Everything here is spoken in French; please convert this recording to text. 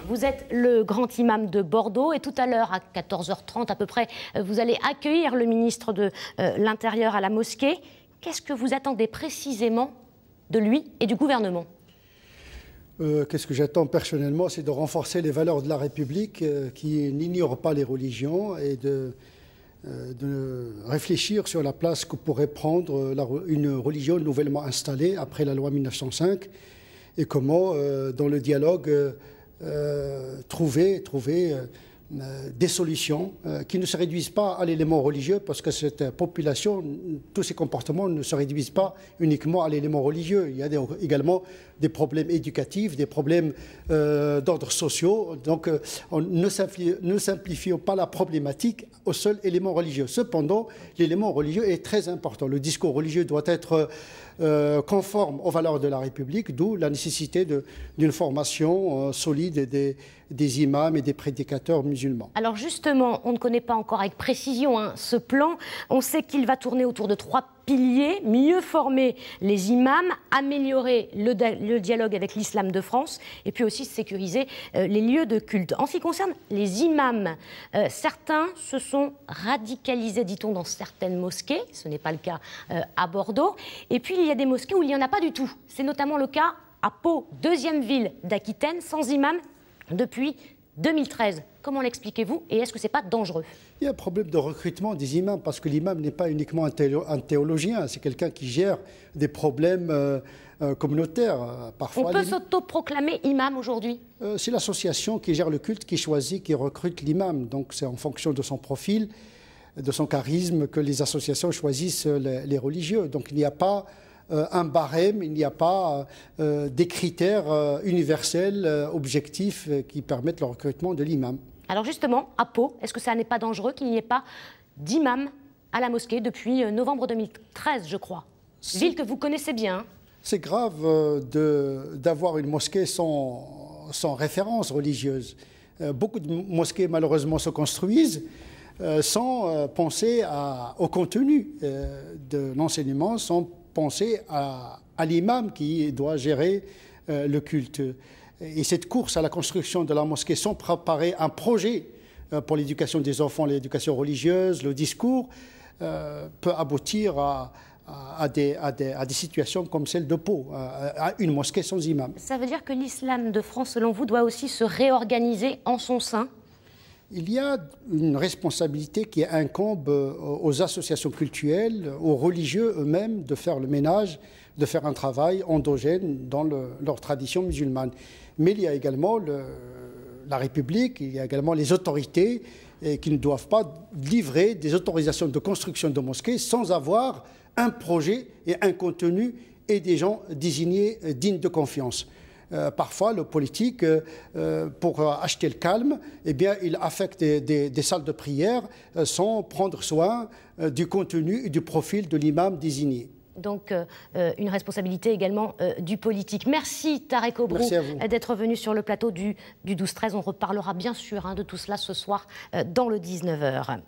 Vous êtes le grand imam de Bordeaux et tout à l'heure, à 14h30 à peu près, vous allez accueillir le ministre de l'Intérieur à la mosquée. Qu'est-ce que vous attendez précisément de lui et du gouvernement ? Qu'est-ce que j'attends personnellement, c'est de renforcer les valeurs de la République qui n'ignorent pas les religions et de réfléchir sur la place que pourrait prendre une religion nouvellement installée après la loi 1905 et comment, dans le dialogue, trouver des solutions qui ne se réduisent pas à l'élément religieux, parce que cette population, tous ces comportements ne se réduisent pas uniquement à l'élément religieux. Il y a également des problèmes éducatifs, des problèmes d'ordre sociaux. Donc, ne simplifions pas la problématique au seul élément religieux. Cependant, l'élément religieux est très important. Le discours religieux doit être conforme aux valeurs de la République, d'où la nécessité d'une formation solide des imams et des prédicateurs musulmans. Alors justement, on ne connaît pas encore avec précision ce plan. On sait qu'il va tourner autour de 3 piliers: mieux former les imams, améliorer le dialogue avec l'islam de France et puis aussi sécuriser les lieux de culte. En ce qui concerne les imams, certains se sont radicalisés, dit-on, dans certaines mosquées. Ce n'est pas le cas à Bordeaux. Et puis il y a des mosquées où il n'y en a pas du tout. C'est notamment le cas à Pau, deuxième ville d'Aquitaine, sans imam depuis 2013. Comment l'expliquez-vous et est-ce que ce n'est pas dangereux? Il y a un problème de recrutement des imams, parce que l'imam n'est pas uniquement un théologien, c'est quelqu'un qui gère des problèmes communautaires. Parfois, on peut s'autoproclamer imam aujourd'hui? C'est l'association qui gère le culte qui choisit, qui recrute l'imam. Donc c'est en fonction de son profil, de son charisme, que les associations choisissent les religieux. Donc il n'y a pas un barème, il n'y a pas des critères universels, objectifs, qui permettent le recrutement de l'imam. Alors justement, à Pau, est-ce que ça n'est pas dangereux qu'il n'y ait pas d'imam à la mosquée depuis novembre 2013, je crois? Ville que vous connaissez bien. C'est grave d'avoir une mosquée sans référence religieuse. Beaucoup de mosquées, malheureusement, se construisent sans penser au contenu de l'enseignement, sans penser à l'imam qui doit gérer le culte. Et cette course à la construction de la mosquée sans préparer un projet pour l'éducation des enfants, l'éducation religieuse, le discours, peut aboutir à des situations comme celle de Pau, à une mosquée sans imam. Ça veut dire que l'islam de France, selon vous, doit aussi se réorganiser en son sein? Il y a une responsabilité qui incombe aux associations cultuelles, aux religieux eux-mêmes, de faire le ménage, de faire un travail endogène dans leur tradition musulmane. Mais il y a également la République, il y a également les autorités qui ne doivent pas livrer des autorisations de construction de mosquées sans avoir un projet et un contenu et des gens désignés dignes de confiance. Parfois, le politique, pour acheter le calme, eh bien, il affecte des salles de prière sans prendre soin du contenu et du profil de l'imam désigné. Donc, une responsabilité également du politique. Merci Tarek Obrou d'être venu sur le plateau du 12-13. On reparlera bien sûr de tout cela ce soir dans le 19h.